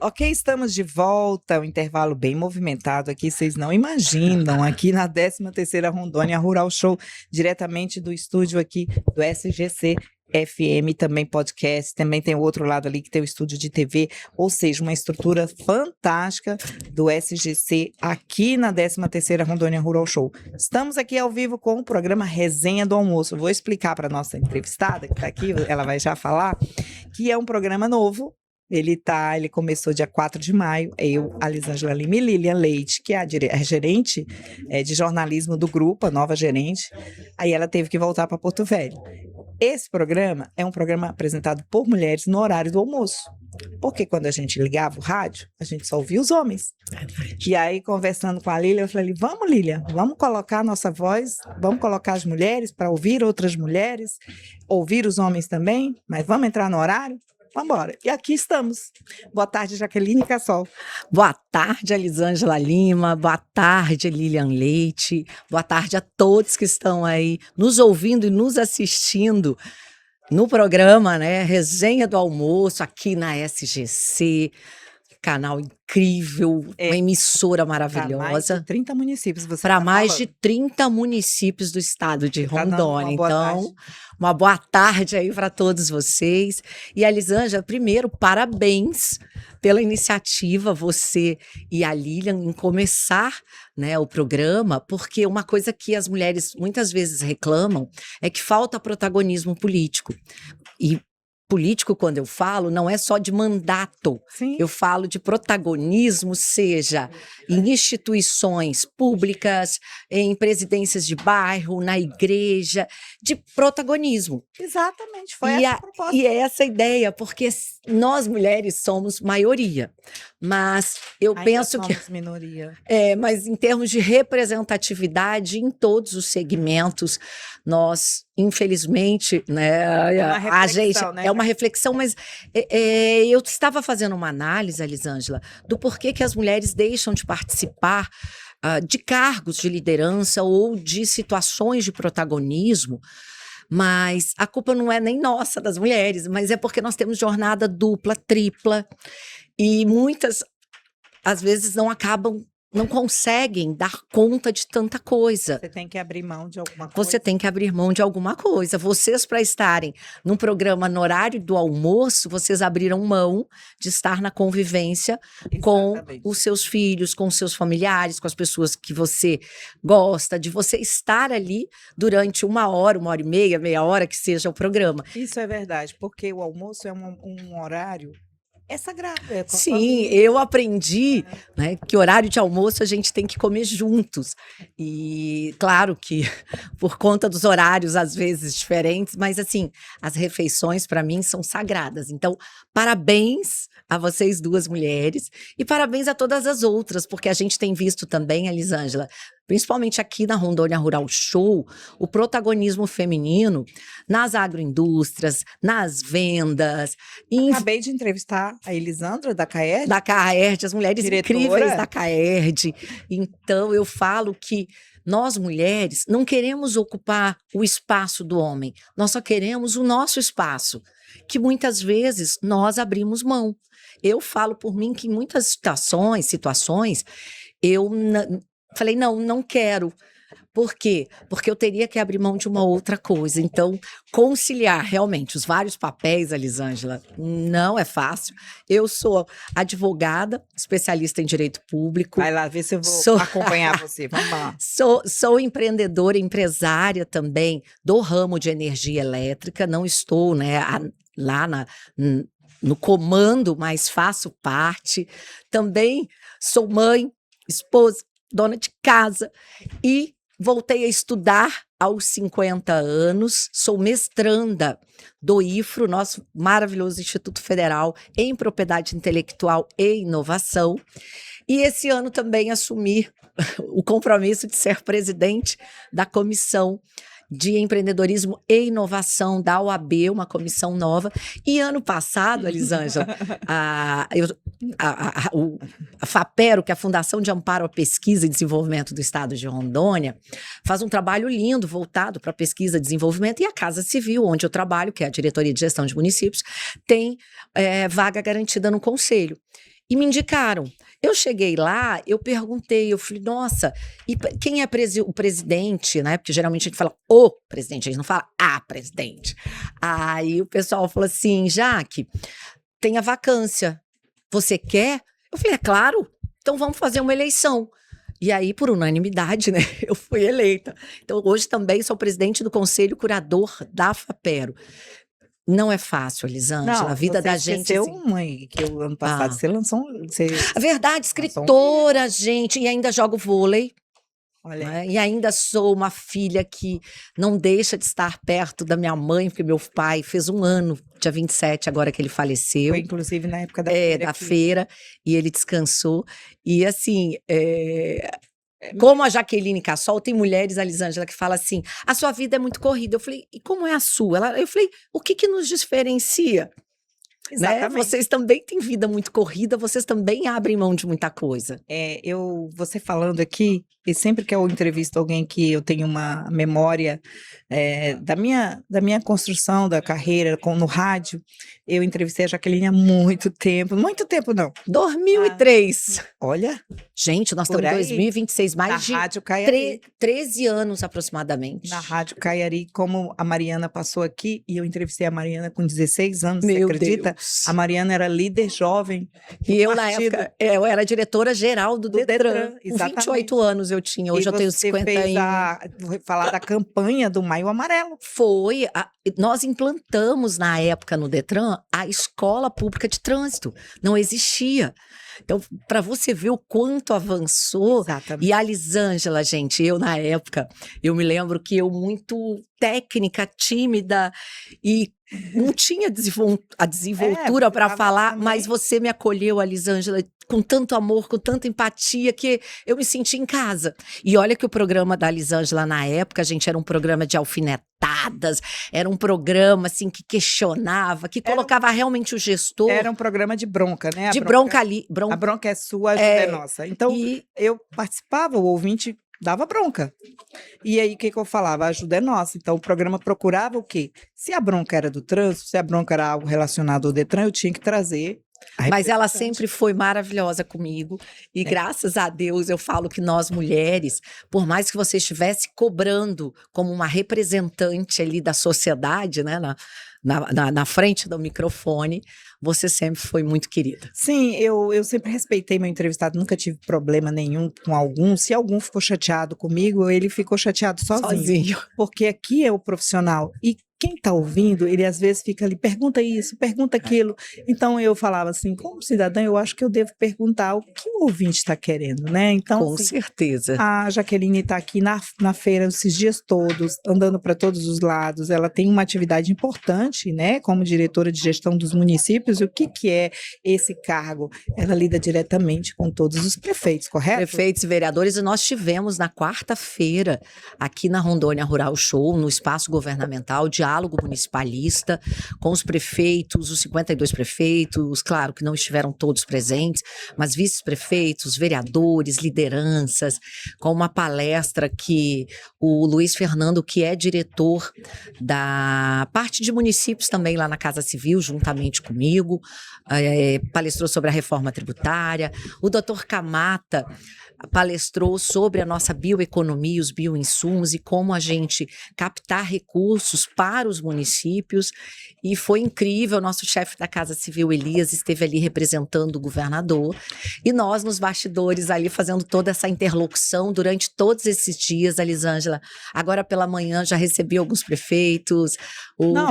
Ok, estamos de volta, um intervalo bem movimentado aqui, vocês não imaginam, aqui na 13ª Rondônia Rural Show, diretamente do estúdio aqui do SGC FM, também podcast, também tem o outro lado ali que tem o estúdio de TV, ou seja, uma estrutura fantástica do SGC aqui na 13ª Rondônia Rural Show. Estamos aqui ao vivo com o programa Resenha do Almoço. Vou explicar para a nossa entrevistada que está aqui, ela vai já falar, que é um programa novo. Ele começou dia 4 de maio, eu, a Lisângela Lima e Lilian Leite, que é a gerente de jornalismo do grupo, a nova gerente, aí ela teve que voltar para Porto Velho. Esse programa é um programa apresentado por mulheres no horário do almoço, porque quando a gente ligava o rádio, a gente só ouvia os homens. E aí, conversando com a Lilian, eu falei, vamos Lilian, vamos colocar a nossa voz, vamos colocar as mulheres para ouvir outras mulheres, ouvir os homens também, mas vamos entrar no horário? Vamos embora. E aqui estamos. Boa tarde, Jaqueline Cassol. Boa tarde, Elisângela Lima. Boa tarde, Lilian Leite. Boa tarde a todos que estão aí nos ouvindo e nos assistindo no programa, né? Resenha do Almoço, aqui na SGC. Canal incrível, uma emissora maravilhosa. Para mais de 30 municípios. Para mais de 30 municípios do estado de Rondônia. Então, uma boa tarde aí para todos vocês. E, Elisângela, primeiro, parabéns pela iniciativa, você e a Lilian, em começar, né, o programa, porque uma coisa que as mulheres muitas vezes reclamam é que falta protagonismo político. E político, quando eu falo, não é só de mandato. Sim. Eu falo de protagonismo, seja em instituições públicas, em presidências de bairro, na igreja, de protagonismo. Exatamente, foi essa a proposta. E é essa a ideia, porque nós mulheres somos maioria, mas eu Ainda penso somos que minoria. Mas em termos de representatividade em todos os segmentos, nós, infelizmente, né, É uma reflexão, a gente né? é uma reflexão, mas eu estava fazendo uma análise, Elisângela, do porquê que as mulheres deixam de participar de cargos de liderança ou de situações de protagonismo. Mas a culpa não é nem nossa, das mulheres, mas é porque nós temos jornada dupla, tripla, e muitas, às vezes, não conseguem dar conta de tanta coisa. Você tem que abrir mão de alguma coisa. Você tem que abrir mão de alguma coisa. Vocês, para estarem num programa no horário do almoço, vocês abriram mão de estar na convivência com os seus filhos, com os seus familiares, com as pessoas que você gosta, de você estar ali durante 1 hora e meia hora, que seja o programa. Isso é verdade, porque o almoço é um horário. É sagrado. Sim, eu aprendi, né, que horário de almoço a gente tem que comer juntos. E claro que por conta dos horários às vezes diferentes, mas assim, as refeições para mim são sagradas. Então, parabéns a vocês duas mulheres e parabéns a todas as outras, porque a gente tem visto também, Elisângela, principalmente aqui na Rondônia Rural Show, o protagonismo feminino nas agroindústrias, nas vendas. Acabei de entrevistar a Elisandra da CAERD. Da CAERD, as mulheres diretora incríveis da CAERD. Então, eu falo que nós, mulheres, não queremos ocupar o espaço do homem, nós só queremos o nosso espaço, que muitas vezes nós abrimos mão. Eu falo por mim que em muitas situações, eu falei, não quero. Por quê? Porque eu teria que abrir mão de uma outra coisa. Então, conciliar realmente os vários papéis, Elisângela, não é fácil. Eu sou advogada, especialista em direito público. Vai lá, ver se eu vou acompanhar você. Vamos lá. Sou empreendedora, empresária também do ramo de energia elétrica. Não estou, né, lá no comando, mas faço parte. Também sou mãe, esposa, dona de casa e voltei a estudar aos 50 anos, sou mestranda do IFRO, nosso maravilhoso Instituto Federal em Propriedade Intelectual e Inovação. E esse ano também assumi o compromisso de ser presidente da Comissão de Empreendedorismo e Inovação da OAB, uma comissão nova. E ano passado, Elisângela, a FAPERO, que é a Fundação de Amparo à Pesquisa e Desenvolvimento do Estado de Rondônia, faz um trabalho lindo voltado para pesquisa e desenvolvimento, e a Casa Civil, onde eu trabalho, que é a Diretoria de Gestão de Municípios, tem vaga garantida no Conselho. e me indicaram. Eu cheguei lá, eu perguntei, eu falei, nossa, e quem é o presidente, né? Porque geralmente a gente fala o presidente, a gente não fala a presidente. Aí o pessoal falou assim, Jaque, tem a vacância, você quer? Eu falei, é claro, então vamos fazer uma eleição. E aí, por unanimidade, né, eu fui eleita. Então, hoje também sou presidente do Conselho Curador da FAPERO. Não é fácil, Elisângela, a vida da gente... Você assim, uma aí, que o ano passado você lançou a verdade, escritora, gente, e ainda jogo vôlei. Olha, Né? E ainda sou uma filha que não deixa de estar perto da minha mãe, porque meu pai fez 1 ano, dia 27, agora que ele faleceu. foi inclusive na época da feira. Da feira, e ele descansou. E assim, como a Jaqueline Cassol, tem mulheres, a Elisângela, que fala assim, a sua vida é muito corrida. Eu falei, e como é a sua? Eu falei, o que nos diferencia? Né? Vocês também têm vida muito corrida, vocês também abrem mão de muita coisa. Você falando aqui, e sempre que eu entrevisto alguém que eu tenho uma memória da minha construção da carreira no rádio, eu entrevistei a Jaqueline há muito tempo não. 2003. Olha. Gente, nós estamos em 2026, mais de Rádio Caiari. 13 anos aproximadamente. Na Rádio Caiari, como a Mariana passou aqui, e eu entrevistei a Mariana com 16 anos, Meu você acredita? Deus. A Mariana era líder jovem. E eu, na época, eu era diretora-geral do Detran. Com Exatamente. 28 anos eu tinha, hoje eu tenho 51. Fez falar da campanha do Maio Amarelo. Foi, nós implantamos na época no Detran a escola pública de trânsito, não existia. Então, para você ver o quanto avançou. Exatamente. E a Elisângela, gente, eu na época, eu me lembro que eu muito técnica, tímida e não tinha a desenvoltura para falar, também. Mas você me acolheu, Elisângela, com tanto amor, com tanta empatia, que eu me senti em casa. E olha que o programa da Elisângela na época, gente, era um programa de alfinetadas, era um programa assim que questionava, que colocava realmente o gestor. Era um programa de bronca, né? De bronca ali. A bronca é sua, a ajuda é nossa. Então, eu participava, o ouvinte dava bronca. E aí, o que eu falava? A ajuda é nossa. Então, o programa procurava o quê? Se a bronca era do trânsito, se a bronca era algo relacionado ao Detran, eu tinha que trazer. Mas ela sempre foi maravilhosa comigo. E graças a Deus, eu falo que nós mulheres, por mais que você estivesse cobrando como uma representante ali da sociedade, né, na frente do microfone, você sempre foi muito querida. Sim, eu sempre respeitei meu entrevistado, nunca tive problema nenhum com algum. Se algum ficou chateado comigo, ele ficou chateado sozinho. Porque aqui é o profissional. E quem está ouvindo, ele às vezes fica ali, pergunta isso, pergunta aquilo. Então eu falava assim, como cidadã, eu acho que eu devo perguntar o que o ouvinte está querendo, né? Então, com certeza. A Jaqueline está aqui na feira esses dias todos, andando para todos os lados. Ela tem uma atividade importante, né? Como diretora de gestão dos municípios. E o que é esse cargo? Ela lida diretamente com todos os prefeitos, correto? Prefeitos e vereadores. E nós tivemos na quarta-feira, aqui na Rondônia Rural Show, no espaço governamental, diálogo municipalista com os prefeitos, os 52 prefeitos, claro que não estiveram todos presentes, mas vice-prefeitos, vereadores, lideranças, com uma palestra que o Luiz Fernando, que é diretor da parte de municípios também lá na Casa Civil, juntamente comigo, palestrou sobre a reforma tributária. O doutor Camata palestrou sobre a nossa bioeconomia, os bioinsumos e como a gente captar recursos para os municípios, e foi incrível. O nosso chefe da Casa Civil, Elias, esteve ali representando o governador, e nós nos bastidores ali fazendo toda essa interlocução durante todos esses dias. Elisângela, agora pela manhã já recebi alguns prefeitos,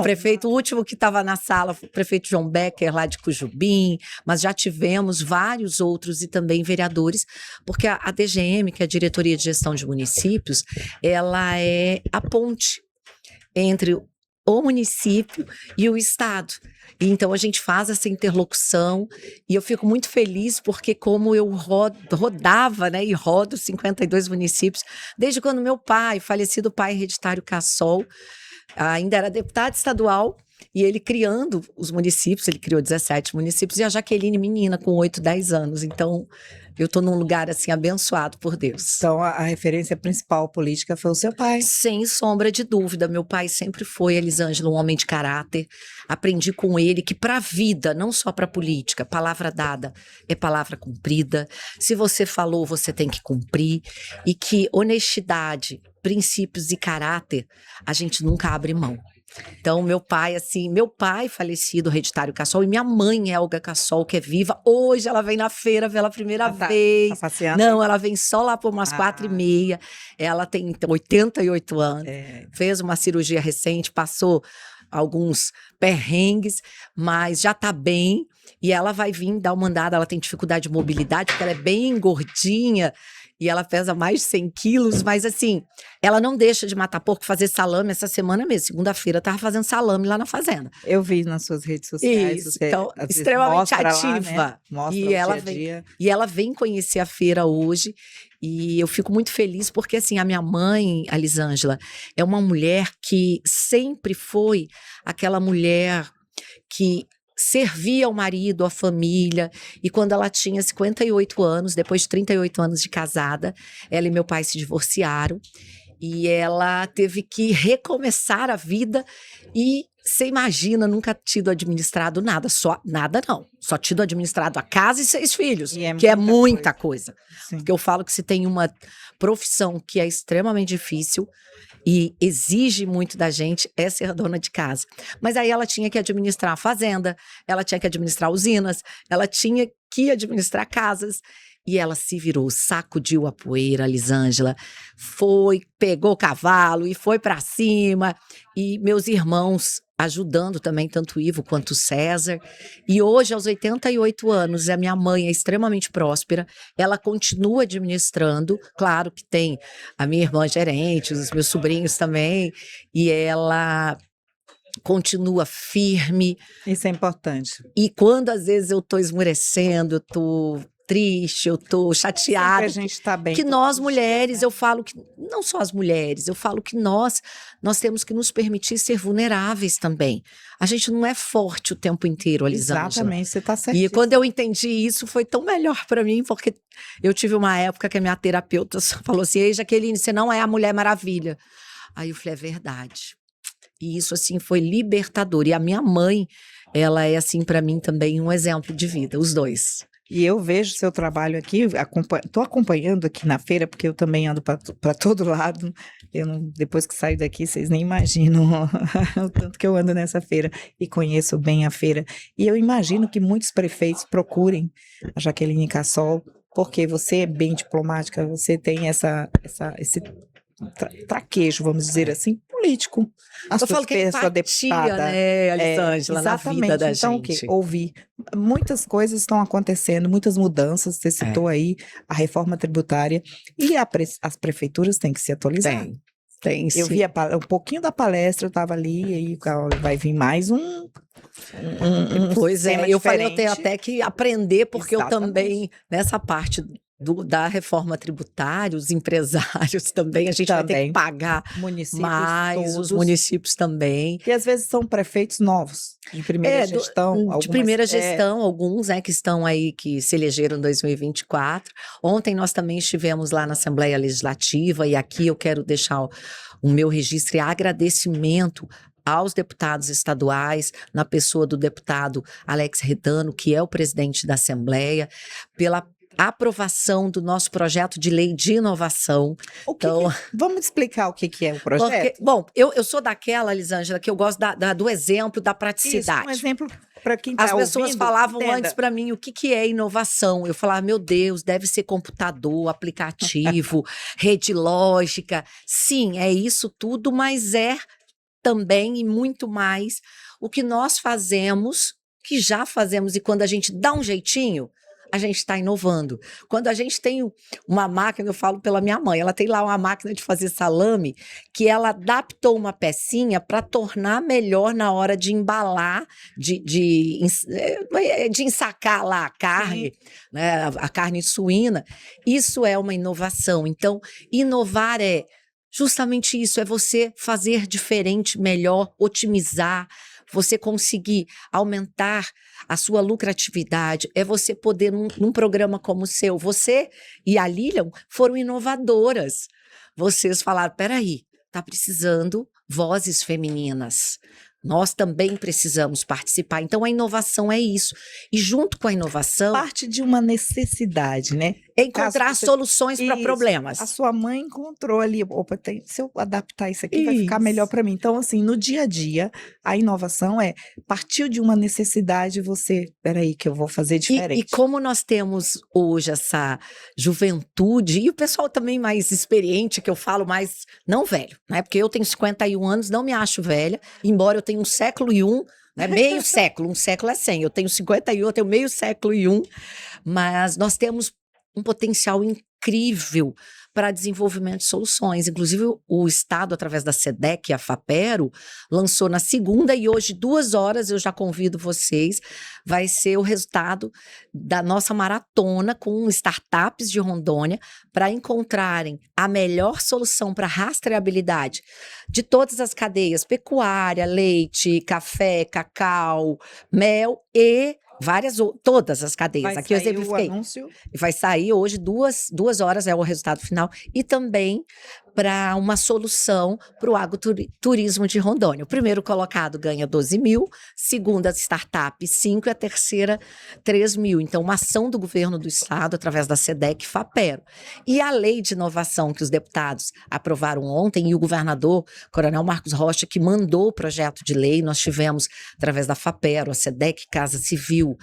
prefeito último que estava na sala, o prefeito João Becker lá de Cujubim, mas já tivemos vários outros e também vereadores, porque a DGM, que é a Diretoria de Gestão de Municípios, ela é a ponte entre o município e o estado. E então a gente faz essa interlocução e eu fico muito feliz porque como eu rodava, né, e rodo 52 municípios, desde quando meu pai, falecido pai Hereditário Cassol, ainda era deputado estadual, E ele criando os municípios, ele criou 17 municípios, e a Jaqueline menina com 8, 10 anos. Então, eu estou num lugar assim abençoado por Deus. Então, a referência principal política foi o seu pai. Sem sombra de dúvida, meu pai sempre foi, Elisângela, um homem de caráter. Aprendi com ele que para a vida, não só para a política, palavra dada é palavra cumprida. Se você falou, você tem que cumprir. E que honestidade, princípios e caráter, a gente nunca abre mão. Então, meu pai falecido, Hereditário Cassol, e minha mãe, Elga Cassol, que é viva. Hoje ela vem na feira pela primeira vez. Tá passeando? Não, ela vem só lá por umas 4h30. Ela tem 88 anos. Fez uma cirurgia recente, passou alguns perrengues, mas já tá bem. E ela vai vir dar uma andada. Ela tem dificuldade de mobilidade, porque ela é bem gordinha. E ela pesa mais de 100 quilos, mas assim, ela não deixa de matar porco, fazer salame. Essa semana mesmo, segunda-feira, tava fazendo salame lá na fazenda. Eu vi nas suas redes sociais. Isso, você, então, extremamente ativa. Lá, né? Mostra e ela vem, e ela vem conhecer a feira hoje. E eu fico muito feliz porque, assim, a minha mãe, a Elisângela, é uma mulher que sempre foi aquela mulher que servia o marido, a família, e quando ela tinha 58 anos, depois de 38 anos de casada, ela e meu pai se divorciaram, e ela teve que recomeçar a vida, e você imagina, nunca tido administrado nada, só tido administrado a casa e 6 filhos, que é muita coisa. Porque eu falo que se tem uma profissão que é extremamente difícil, e exige muito da gente é ser dona de casa. Mas aí ela tinha que administrar a fazenda, ela tinha que administrar usinas, ela tinha que administrar casas. E ela se virou, sacudiu a poeira, a Elisângela, pegou o cavalo e foi para cima. E meus irmãos ajudando também, tanto o Ivo quanto o César. E hoje, aos 88 anos, a minha mãe é extremamente próspera, ela continua administrando, claro que tem a minha irmã gerente, os meus sobrinhos também, e ela continua firme. Isso é importante. E quando às vezes eu estou esmurecendo, eu estou triste, eu tô chateada. A gente tá bem. Que nós mulheres, eu falo que, não só as mulheres, eu falo que nós temos que nos permitir ser vulneráveis também. A gente não é forte o tempo inteiro, Elisângela. Exatamente, você tá certíssima. E quando eu entendi isso, foi tão melhor para mim, porque eu tive uma época que a minha terapeuta falou assim: ei, Jaqueline, você não é a Mulher Maravilha. Aí eu falei, é verdade. E isso, assim, foi libertador. E a minha mãe, ela é, assim, para mim também um exemplo de vida, os dois. E eu vejo seu trabalho aqui, estou acompanhando aqui na feira, porque eu também ando para todo lado. Depois que saio daqui, vocês nem imaginam o tanto que eu ando nessa feira e conheço bem a feira. E eu imagino que muitos prefeitos procurem a Jaqueline Cassol, porque você é bem diplomática, você tem esse traquejo, vamos dizer assim, político. Eu falo que é empatia, né, Elisângela, na vida da então, gente. Ouvir. Muitas coisas estão acontecendo, muitas mudanças, você citou aí a reforma tributária, e as prefeituras têm que se atualizar. Tem sim. Eu vi um pouquinho da palestra, eu estava ali, e aí vai vir mais Pois é, eu falei, eu tenho até que aprender, porque Exatamente. eu também, nessa parte da reforma tributária, os empresários também, a gente vai ter que pagar mais, os municípios também. E às vezes são prefeitos novos, de primeira gestão. De primeira gestão, alguns que estão aí, que se elegeram em 2024. Ontem nós também estivemos lá na Assembleia Legislativa, e aqui eu quero deixar o meu registro e agradecimento aos deputados estaduais, na pessoa do deputado Alex Redano, que é o presidente da Assembleia, pela aprovação do nosso projeto de lei de inovação. Vamos explicar o que é o projeto? Eu sou daquela, Elisângela, que eu gosto do exemplo da praticidade. Isso, um exemplo para quem está ouvindo. As pessoas falavam antes para mim o que é inovação. Eu falava, meu Deus, deve ser computador, aplicativo, rede lógica. Sim, é isso tudo, mas é também e muito mais o que nós fazemos, que já fazemos, e quando a gente dá um jeitinho, a gente está inovando. Quando a gente tem uma máquina, eu falo pela minha mãe, ela tem lá uma máquina de fazer salame, que ela adaptou uma pecinha para tornar melhor na hora de embalar, de ensacar lá a carne, né, a carne suína. Isso é uma inovação. Então, inovar é justamente isso, é você fazer diferente, melhor, otimizar, você conseguir aumentar a sua lucratividade, é você poder, num programa como o seu, você e a Lilian foram inovadoras. Vocês falaram, peraí, está precisando vozes femininas. Nós também precisamos participar. Então, a inovação é isso. E junto com a inovação... Parte de uma necessidade, né? É encontrar soluções para problemas. A sua mãe encontrou ali, opa, se eu adaptar isso aqui, vai ficar melhor para mim. Então, assim, no dia a dia, a inovação partiu de uma necessidade, peraí, que eu vou fazer diferente. E como nós temos hoje essa juventude, e o pessoal também mais experiente, que eu falo mais, não velho, né? Porque eu tenho 51 anos, não me acho velha, embora eu tenha um século e um, né? Meio século, um século é 100, eu tenho 51, eu tenho meio século e um, mas nós temos um potencial incrível para desenvolvimento de soluções. Inclusive, o Estado, através da SEDEC e a FAPERO, lançou na segunda e hoje, 2 horas, eu já convido vocês, vai ser o resultado da nossa maratona com startups de Rondônia para encontrarem a melhor solução para rastreabilidade de todas as cadeias, pecuária, leite, café, cacau, mel e todas as cadeias. Vai aqui eu sair exemplifiquei. O anúncio. Vai sair hoje, 2 horas é o resultado final, e também para uma solução para o agroturismo de Rondônia. O primeiro colocado ganha 12 mil, segunda startup 5 e a terceira 3 mil. Então, uma ação do governo do estado, através da SEDEC e FAPERO. E a lei de inovação que os deputados aprovaram ontem, e o governador, Coronel Marcos Rocha, que mandou o projeto de lei, nós tivemos, através da FAPERO, a SEDEC, Casa Civil,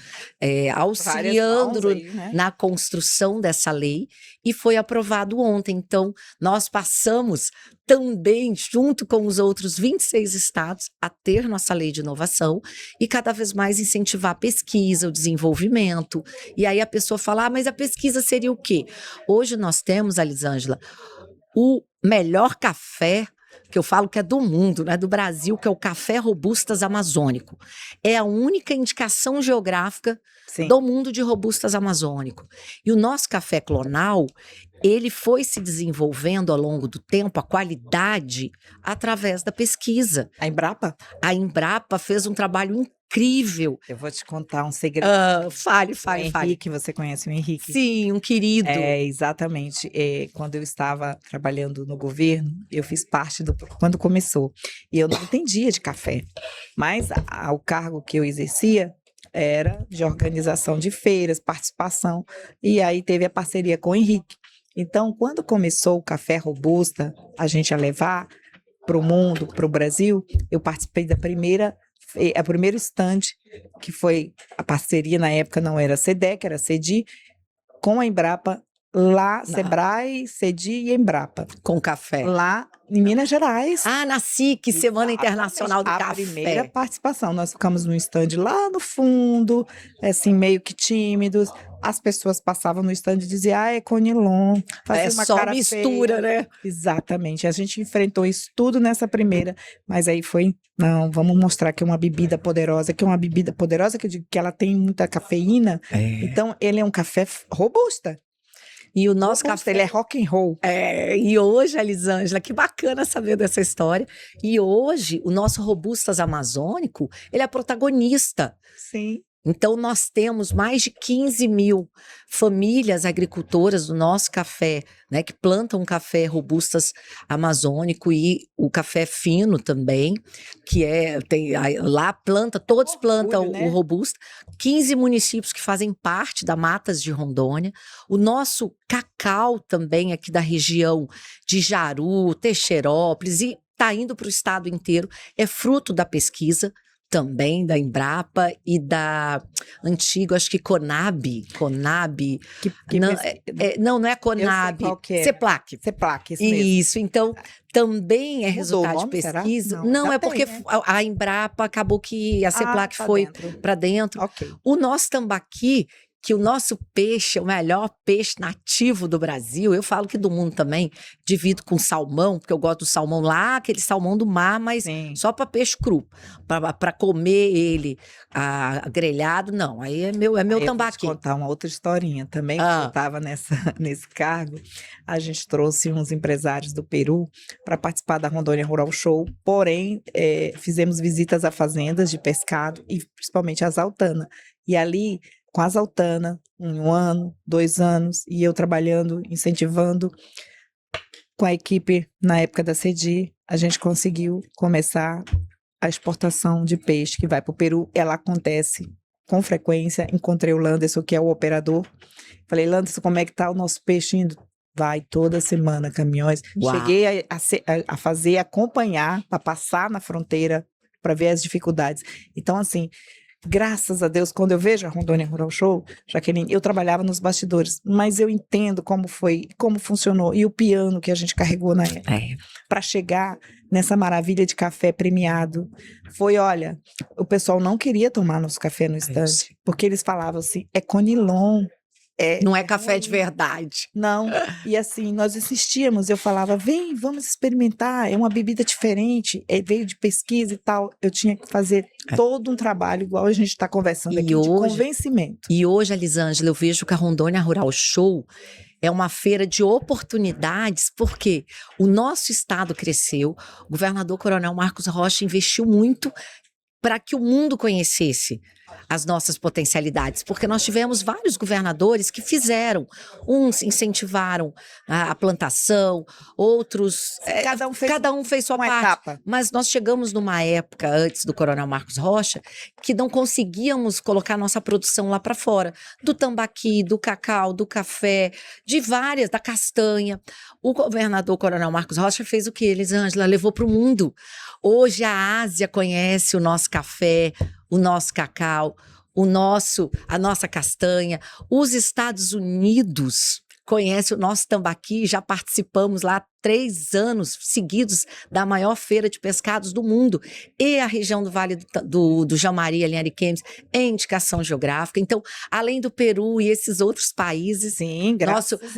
auxiliando aí, né? na construção dessa lei, e foi aprovado ontem. Então, nós passamos também, junto com os outros 26 estados, a ter nossa lei de inovação e cada vez mais incentivar a pesquisa, o desenvolvimento. E aí a pessoa fala, mas a pesquisa seria o quê? Hoje nós temos, Elisângela, o melhor café, que eu falo que é do mundo, né, do Brasil, que é o café Robustas Amazônico. É a única indicação geográfica do mundo de Robustas Amazônico. E o nosso café clonal, ele foi se desenvolvendo ao longo do tempo, a qualidade, através da pesquisa. A Embrapa? A Embrapa fez um trabalho incrível. Eu vou te contar um segredo. Fale. Henrique, você conhece o Henrique? Sim, um querido. Exatamente. Quando eu estava trabalhando no governo, eu fiz parte quando começou. E eu não entendia de café. Mas o cargo que eu exercia era de organização de feiras, participação. E aí teve a parceria com o Henrique. Então, quando começou o Café Robusta, a gente ia levar para o mundo, para o Brasil, eu participei do primeiro stand, que foi a parceria, na época não era SEDEC, era CEDI, com a Embrapa, lá, Sebrae, CEDI e Embrapa. Com café. Lá em Minas Gerais. Na SIC, Semana Internacional do Café. A primeira participação. Nós ficamos num stand lá no fundo, assim, meio que tímidos. As pessoas passavam no stand e diziam, é Conilon. É uma só cara mistura, feia. né? Exatamente. A gente enfrentou isso tudo nessa primeira, mas aí não, vamos mostrar que é uma bebida poderosa, que eu digo que ela tem muita cafeína. Então, ele é um café robusta. E o nosso café, ele é rock and roll. E hoje, Elisângela, que bacana saber dessa história. E hoje, o nosso Robustas Amazônico, ele é protagonista. Sim. Então, nós temos mais de 15 mil famílias agricultoras do nosso café, né, que plantam café Robustas Amazônico e o café fino também, que lá todos plantam né? o Robusta. 15 municípios que fazem parte da Matas de Rondônia. O nosso cacau também aqui da região de Jaru, Teixeirópolis, e está indo para o estado inteiro, é fruto da pesquisa também da Embrapa e da antiga, acho que Conab, não é Conab, CEPLAC. CEPLAC, isso, então também é resultado de pesquisa. Não, é porque a Embrapa acabou que a CEPLAC foi para dentro. Okay. O nosso tambaqui, que o nosso peixe é o melhor peixe nativo do Brasil. Eu falo que do mundo também, divido com salmão, porque eu gosto do salmão lá, aquele salmão do mar, mas Sim. só para peixe cru. Para comer ele grelhado, não. Aí é meu Aí eu vou te tambaqui. contar uma outra historinha também, que eu estava nesse cargo. A gente trouxe uns empresários do Peru para participar da Rondônia Rural Show, porém, fizemos visitas a fazendas de pescado e principalmente as Altana. E ali, com as Altana, 1 ano, 2 anos, e eu trabalhando, incentivando com a equipe na época da CEDI, a gente conseguiu começar a exportação de peixe que vai para o Peru. Ela acontece com frequência. Encontrei o Landerson, que é o operador. Falei, Landerson, como é que tá o nosso peixe indo? Vai toda semana, caminhões. Uau. Cheguei a fazer, acompanhar, para passar na fronteira, para ver as dificuldades. Então, assim, graças a Deus, quando eu vejo a Rondônia Rural Show, Jaqueline, eu trabalhava nos bastidores, mas eu entendo como foi, como funcionou, e o piano que a gente carregou na época, para chegar nessa maravilha de café premiado. Foi, olha, o pessoal não queria tomar nosso café no estande, porque eles falavam assim, é conilon. Não é café de verdade. Não, e assim, nós insistíamos, eu falava, vem, vamos experimentar, é uma bebida diferente, veio de pesquisa e tal, eu tinha que fazer todo um trabalho, igual a gente está conversando aqui, de convencimento. E hoje, Elisângela, eu vejo que a Rondônia Rural Show é uma feira de oportunidades, porque o nosso estado cresceu, o governador Coronel Marcos Rocha investiu muito para que o mundo conhecesse as nossas potencialidades, porque nós tivemos vários governadores que fizeram, uns incentivaram a plantação, outros, cada um fez sua parte, etapa. Mas nós chegamos numa época, antes do Coronel Marcos Rocha, que não conseguíamos colocar nossa produção lá para fora, do tambaqui, do cacau, do café, da castanha. O governador Coronel Marcos Rocha fez o que, Elisângela? Levou para o mundo. Hoje a Ásia conhece o nosso café, o nosso cacau, a nossa castanha. Os Estados Unidos conhecem o nosso tambaqui, já participamos lá 3 anos seguidos da maior feira de pescados do mundo. E a região do Vale do Jamari, ali em Ariquemes, é indicação geográfica. Então, além do Peru e esses outros países, sim,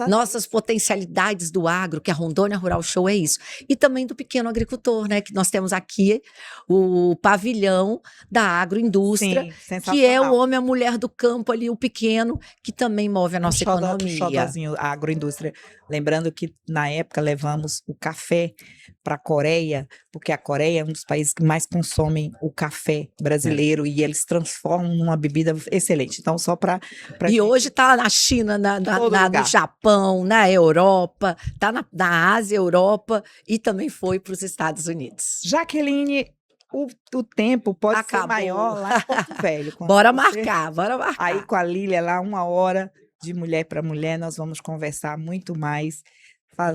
nossas potencialidades do agro, que a Rondônia Rural Show é isso. E também do pequeno agricultor, né? Que nós temos aqui o pavilhão da agroindústria, que é o homem e a mulher do campo ali, o pequeno, que também move a nossa economia. Xodózinho, a agroindústria. Lembrando que, na época, levamos o café para a Coreia, porque a Coreia é um dos países que mais consomem o café brasileiro e eles transformam numa bebida excelente. Então, só para E hoje está na China, no Japão, na Europa, está na Ásia, Europa e também foi para os Estados Unidos. Jaqueline, o tempo pode ser maior lá em Porto Velho. Bora marcar. Aí com a Lília lá, 1 hora de mulher para mulher, nós vamos conversar muito mais,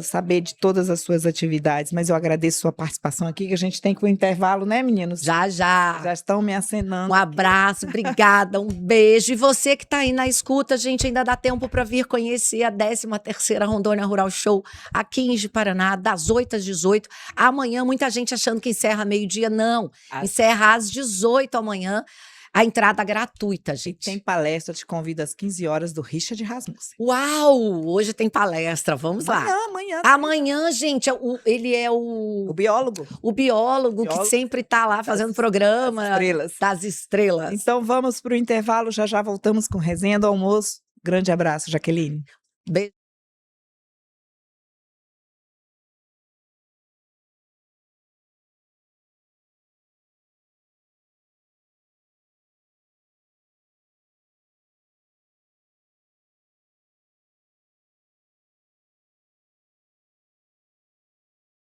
saber de todas as suas atividades, mas eu agradeço sua participação aqui, que a gente tem que ir pro intervalo, né, meninos? Já. Já estão me acenando. Um abraço, obrigada, um beijo. E você que está aí na escuta, gente, ainda dá tempo para vir conhecer a 13ª Rondônia Rural Show aqui em Ji-Paraná, das 8 às 18. Amanhã, muita gente achando que encerra meio-dia, não. Encerra às 18 amanhã. A entrada gratuita, gente. E tem palestra, te convido às 15 horas do Richard Rasmussen. Uau! Hoje tem palestra, vamos lá. Amanhã. Amanhã, gente, ele é o biólogo. O biólogo que sempre está lá fazendo programa das estrelas. Então vamos para o intervalo, já voltamos com resenha do almoço. Grande abraço, Jaqueline. Beijo.